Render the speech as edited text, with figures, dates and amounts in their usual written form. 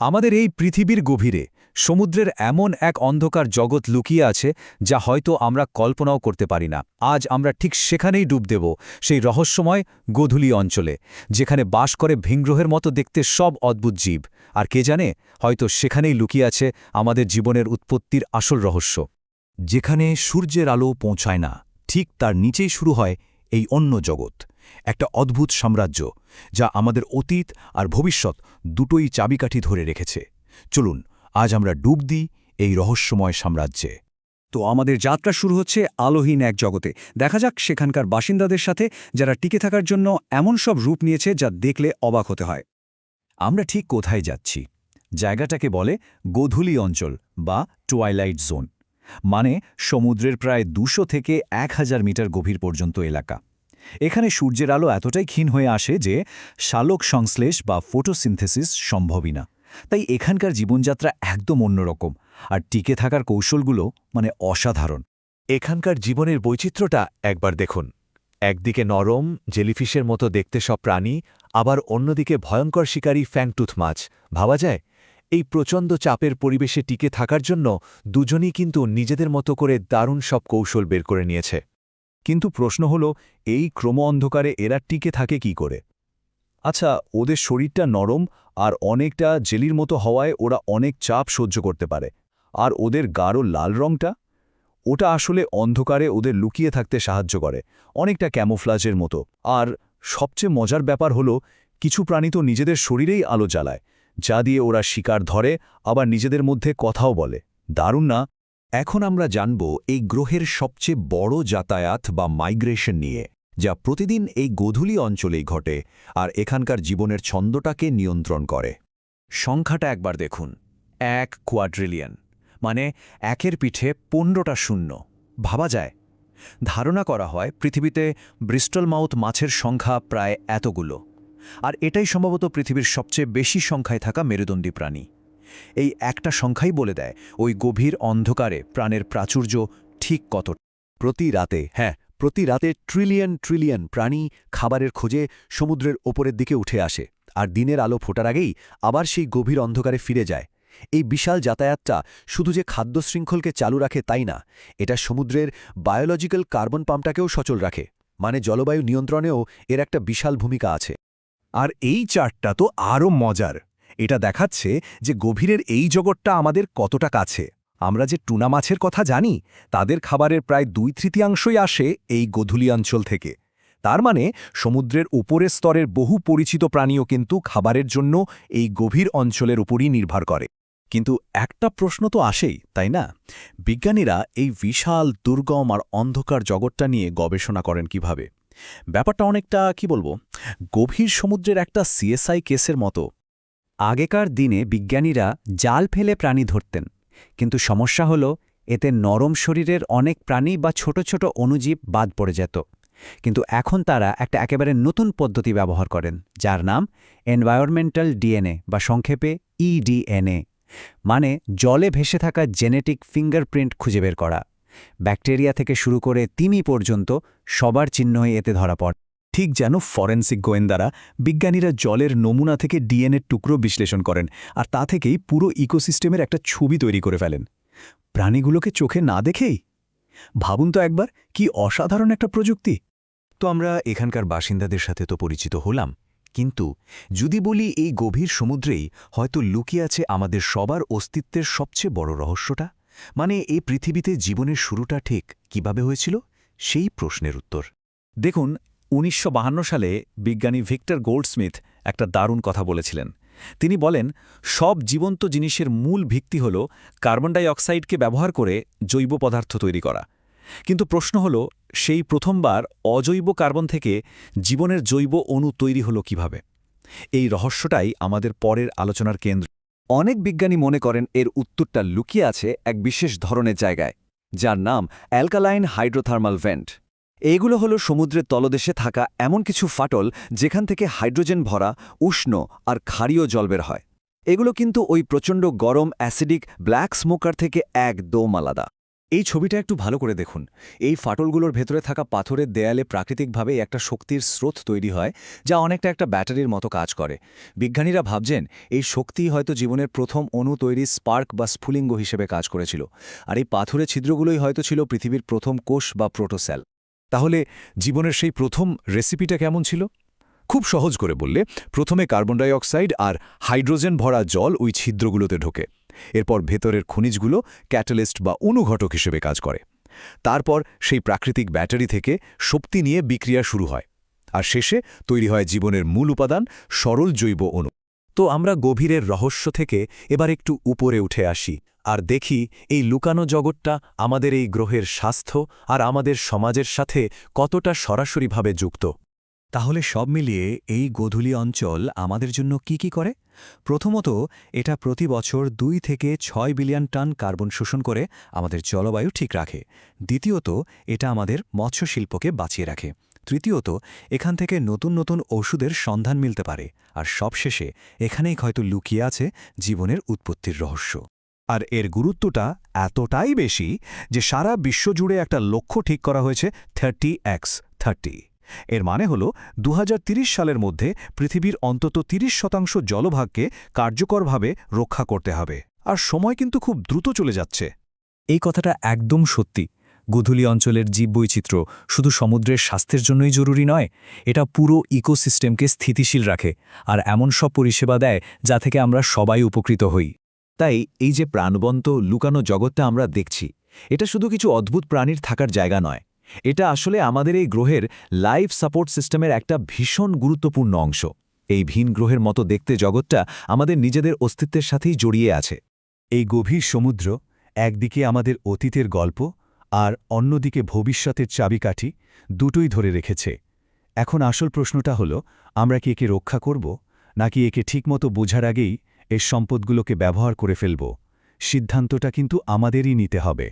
আমাদের এই পৃথিবীর গভীরে সমুদ্রের এমন এক অন্ধকার জগৎ লুকিয়ে আছে যা হয়তো আমরা কল্পনাও করতে পারি না। আজ আমরা ঠিক সেখানেই ডুব দেব, সেই রহস্যময় গোধূলি অঞ্চলে, যেখানে বাস করে ভিনগ্রহের মতো দেখতে সব অদ্ভুত জীব। আর কে জানে, হয়তো সেখানেই লুকিয়ে আছে আমাদের জীবনের উৎপত্তির আসল রহস্য। যেখানে সূর্যের আলো পৌঁছায় না, ঠিক তার নিচেই শুরু হয় এই অন্য জগৎ, একটা অদ্ভুত সাম্রাজ্য যা আমাদের অতীত আর ভবিষ্যৎ দুটোই চাবিকাঠি ধরে রেখেছে। চলুন আজ আমরা ডুব দিই এই রহস্যময় সাম্রাজ্যে। তো আমাদের যাত্রা শুরু হচ্ছে আলোহীন এক জগতে। দেখা যাক সেখানকার বাসিন্দাদের সাথে, যারা টিকে থাকার জন্য এমন সব রূপ নিয়েছে যা দেখলে অবাক হতে হয়। আমরা ঠিক কোথায় যাচ্ছি? জায়গাটাকে বলে গোধূলি অঞ্চল বা টুয়াইলাইট জোন, মানে সমুদ্রের প্রায় ২০০ থেকে ১,০০০ মিটার গভীর পর্যন্ত এলাকা। এখানে সূর্যের আলো এতটাই ক্ষীণ হয়ে আসে যে সালোক সংশ্লেষ বা ফটোসিনথেসিস সম্ভবই না। তাই এখানকার জীবনযাত্রা একদম অন্যরকম, আর টিকে থাকার কৌশলগুলো অসাধারণ। এখানকার জীবনের বৈচিত্র্যটা একবার দেখুন। একদিকে নরম জেলিফিশের মতো দেখতে সব প্রাণী, আবার অন্যদিকে ভয়ঙ্কর শিকারী ফ্যাংটুথ মাছ। ভাবা যায়, এই প্রচণ্ড চাপের পরিবেশে টিকে থাকার জন্য দুজনই কিন্তু নিজেদের মতো করে দারুণ সব কৌশল বের করে নিয়েছে। কিন্তু প্রশ্ন হলো, এই ক্রম অন্ধকারে এরা টিকে থাকে কি করে? আচ্ছা, ওদের শরীরটা নরম আর অনেকটা জেলির মতো হওয়ায় ওরা অনেক চাপ সহ্য করতে পারে। আর ওদের গাঢ় লাল রংটা, ওটা আসলে অন্ধকারে ওদের লুকিয়ে থাকতে সাহায্য করে, অনেকটা ক্যামোফ্লাজের মতো। আর সবচেয়ে মজার ব্যাপার হলো, কিছু প্রাণী তো নিজেদের শরীরেই আলো জ্বালায়, যা দিয়ে ওরা শিকার ধরে, আবার নিজেদের মধ্যে কথাও বলে। দারুণ না? এখন আমরা জানব এই গ্রহের সবচেয়ে বড় যাতায়াত বা মাইগ্রেশন নিয়ে, যা প্রতিদিন এই গোধূলি অঞ্চলেই ঘটে আর এখানকার জীবনের ছন্দটাকে নিয়ন্ত্রণ করে। সংখ্যাটা একবার দেখুন, ১ কোয়াড্রিলিয়ন, মানে একের পিঠে ১৫টা শূন্য। ভাবা যায়? ধারণা করা হয় পৃথিবীতে ব্রিস্টল মাউথ মাছের সংখ্যা প্রায় এতগুলো। আর এটাই সম্ভবত পৃথিবীর সবচেয়ে বেশি সংখ্যায় থাকা মেরুদণ্ডী প্রাণী। এই একটা সংখ্যাই বলে দেয় ওই গভীর অন্ধকারে প্রাণের প্রাচুর্য ঠিক কত। প্রতি রাতে ট্রিলিয়ন ট্রিলিয়ন প্রাণী খাবারের খোঁজে সমুদ্রের ওপরের দিকে উঠে আসে, আর দিনের আলো ফোটার আগেই আবার সেই গভীর অন্ধকারে ফিরে যায়। এই বিশাল যাতায়াতটা শুধু যে খাদ্য শৃঙ্খলকে চালু রাখে তাই না, এটা সমুদ্রের বায়োলজিক্যাল কার্বন পাম্পটাকেও সচল রাখে, মানে জলবায়ু নিয়ন্ত্রণেও এর একটা বিশাল ভূমিকা আছে। আর এই চার্টটা তো আরও মজার। এটা দেখাচ্ছে যে গভীরের এই জগৎটা আমাদের কতটা কাছে। আমরা যে টুনা মাছের কথা জানি, তাদের খাবারের প্রায় ২/৩ আসে এই গোধূলি অঞ্চল থেকে। তার মানে সমুদ্রের উপরের স্তরের বহু পরিচিত প্রাণীও কিন্তু খাবারের জন্য এই গভীর অঞ্চলের উপরই নির্ভর করে। কিন্তু একটা প্রশ্ন তো আসেই, তাই না? বিজ্ঞানীরা এই বিশাল দুর্গম আর অন্ধকার জগৎটা নিয়ে গবেষণা করেন কিভাবে? ব্যাপারটা অনেকটা গভীর সমুদ্রের একটা সিএসআই কেসের মতো। আগেকার দিনে বিজ্ঞানীরা জাল ফেলে প্রাণী ধরতেন, কিন্তু সমস্যা হলো এতে নরম শরীরের অনেক প্রাণী বা ছোট ছোট অণুজীব বাদ পড়ে যেত। কিন্তু এখন তারা একটা একেবারে নতুন পদ্ধতি ব্যবহার করেন, যার নাম এনভায়রনমেন্টাল ডিএনএ বা সংক্ষেপে ইডিএনএ, মানে জলে ভেসে থাকা জেনেটিক ফিঙ্গারপ্রিন্ট খুঁজে বের করা। ব্যাকটেরিয়া থেকে শুরু করে তিমি পর্যন্ত সবার চিহ্নই এতে ধরা পড়ে। ঠিক যেন ফরেন্সিক গোয়েন্দারা, বিজ্ঞানীরা জলের নমুনা থেকে ডিএনএর টুকরো বিশ্লেষণ করেন, আর তা থেকেই পুরো ইকোসিস্টেমের একটা ছবি তৈরি করে ফেলেন, প্রাণীগুলোকে চোখে না দেখেই। ভাবুন তো একবার, কি অসাধারণ একটা প্রযুক্তি। তো আমরা এখানকার বাসিন্দাদের সাথে তো পরিচিত হলাম, কিন্তু যদি বলি এই গভীর সমুদ্রেই হয়তো লুকিয়ে আছে আমাদের সবার অস্তিত্বের সবচেয়ে বড় রহস্যটা, মানে এই পৃথিবীতে জীবনের শুরুটা ঠিক কিভাবে হয়েছিল, সেই প্রশ্নের উত্তর। দেখুন, ১৯৫২ সালে বিজ্ঞানী ভিক্টর গোল্ডস্মিথ একটা দারুণ কথা বলেছিলেন। তিনি বলেন, সব জীবন্ত জিনিসের মূল ভিত্তি হল কার্বন ডাই অক্সাইডকে ব্যবহার করে জৈব পদার্থ তৈরি করা। কিন্তু প্রশ্ন হল, সেই প্রথমবার অজৈব কার্বন থেকে জীবনের জৈব অণু তৈরি হলো কিভাবে? এই রহস্যটাই আমাদের পরের আলোচনার কেন্দ্র। অনেক বিজ্ঞানী মনে করেন এর উত্তরটা লুকিয়ে আছে এক বিশেষ ধরনের জায়গায়, যার নাম অ্যালকালাইন হাইড্রোথার্মাল ভেন্ট। এইগুলো হলো সমুদ্রের তলদেশে থাকা এমন কিছু ফাটল যেখান থেকে হাইড্রোজেন ভরা উষ্ণ আর ক্ষারীয় জল বের হয়। এগুলো কিন্তু ওই প্রচণ্ড গরম অ্যাসিডিক ব্ল্যাক স্মোকার থেকে একদম আলাদা। এই ছবিটা একটু ভালো করে দেখুন। এই ফাটলগুলোর ভেতরে থাকা পাথরের দেয়ালে প্রাকৃতিকভাবে একটা শক্তির স্রোত তৈরি হয়, যা অনেকটা একটা ব্যাটারির মতো কাজ করে। বিজ্ঞানীরা ভাবছেন এই শক্তিই হয়তো জীবনের প্রথম অণু তৈরির স্পার্ক বা স্ফুলিঙ্গ হিসেবে কাজ করেছিল। আর এই পাথরের ছিদ্রগুলোই হয়তো ছিল পৃথিবীর প্রথম কোষ বা প্রোটোসেল। তাহলে জীবনের সেই প্রথম রেসিপিটা কেমন ছিল? খুব সহজ করে বললে, প্রথমে কার্বন ডাই অক্সাইড আর হাইড্রোজেন ভরা জল ওই ছিদ্রগুলোতে ঢোকে। এরপর ভেতরের খনিজগুলো ক্যাটালিস্ট বা অনুঘটক হিসেবে কাজ করে। তারপর সেই প্রাকৃতিক ব্যাটারি থেকে শক্তি নিয়ে বিক্রিয়া শুরু হয়, আর শেষে তৈরি হয় জীবনের মূল উপাদান সরল জৈব অণু। তো আমরা গভীরের রহস্য থেকে এবার একটু উপরে উঠে আসি আর দেখি এই লুকানো জগৎটা আমাদের এই গ্রহের স্বাস্থ্য আর আমাদের সমাজের সাথে কতটা সরাসরিভাবে যুক্ত। তাহলে সব মিলিয়ে এই গোধূলি অঞ্চল আমাদের জন্য কি কি করে? প্রথমত, এটা প্রতি বছর 2 থেকে 6 বিলিয়ন টন কার্বন শোষণ করে আমাদের জলবায়ু ঠিক রাখে। দ্বিতীয়ত, এটা আমাদের মৎস্য শিল্পকে বাঁচিয়ে রাখে। তৃতীয়ত, এখান থেকে নতুন নতুন ওষুধের সন্ধান মিলতে পারে। আর সবশেষে এখানেই হয়তো লুকিয়ে আছে জীবনের উৎপত্তির রহস্য। আর এর গুরুত্বটা এতটাই বেশি যে সারা বিশ্বজুড়ে একটা লক্ষ্য ঠিক করা হয়েছে 30x30। এর মানে হল 2030 সালের মধ্যে পৃথিবীর অন্তত 30% জলভাগকে কার্যকরভাবে রক্ষা করতে হবে। আর সময় কিন্তু খুব দ্রুত চলে যাচ্ছে। এই কথাটা একদম সত্যি। গোধূলি অঞ্চলের জীববৈচিত্র্য শুধু সমুদ্রের স্বাস্থ্যের জন্যই জরুরি নয়, এটা পুরো ইকোসিস্টেমকে স্থিতিশীল রাখে আর এমন সব পরিষেবা দেয় যা থেকে আমরা সবাই উপকৃত হই। তাই এই যে প্রাণবন্ত লুকানো জগৎটা আমরা দেখছি, এটা শুধু কিছু অদ্ভুত প্রাণীর থাকার জায়গা নয়, এটা আসলে আমাদের এই গ্রহের লাইফ সাপোর্ট সিস্টেমের একটা ভীষণ গুরুত্বপূর্ণ অংশ। এই ভিন গ্রহের মতো দেখতে জগৎটা আমাদের নিজেদের অস্তিত্বের সাথেই জড়িয়ে আছে। এই গভীর সমুদ্র একদিকে আমাদের অতীতের গল্প আর অন্যদিকে ভবিষ্যতের চাবিকাঠি, দুটোই ধরে রেখেছে। এখন আসল প্রশ্নটা হলো, আমরা কি একে রক্ষা করব, নাকি একে ঠিকমতো বোঝার আগেই এর সম্পদগুলোকে ব্যবহার করে ফেলব? সিদ্ধান্তটা কিন্তু আমাদেরই নিতে হবে।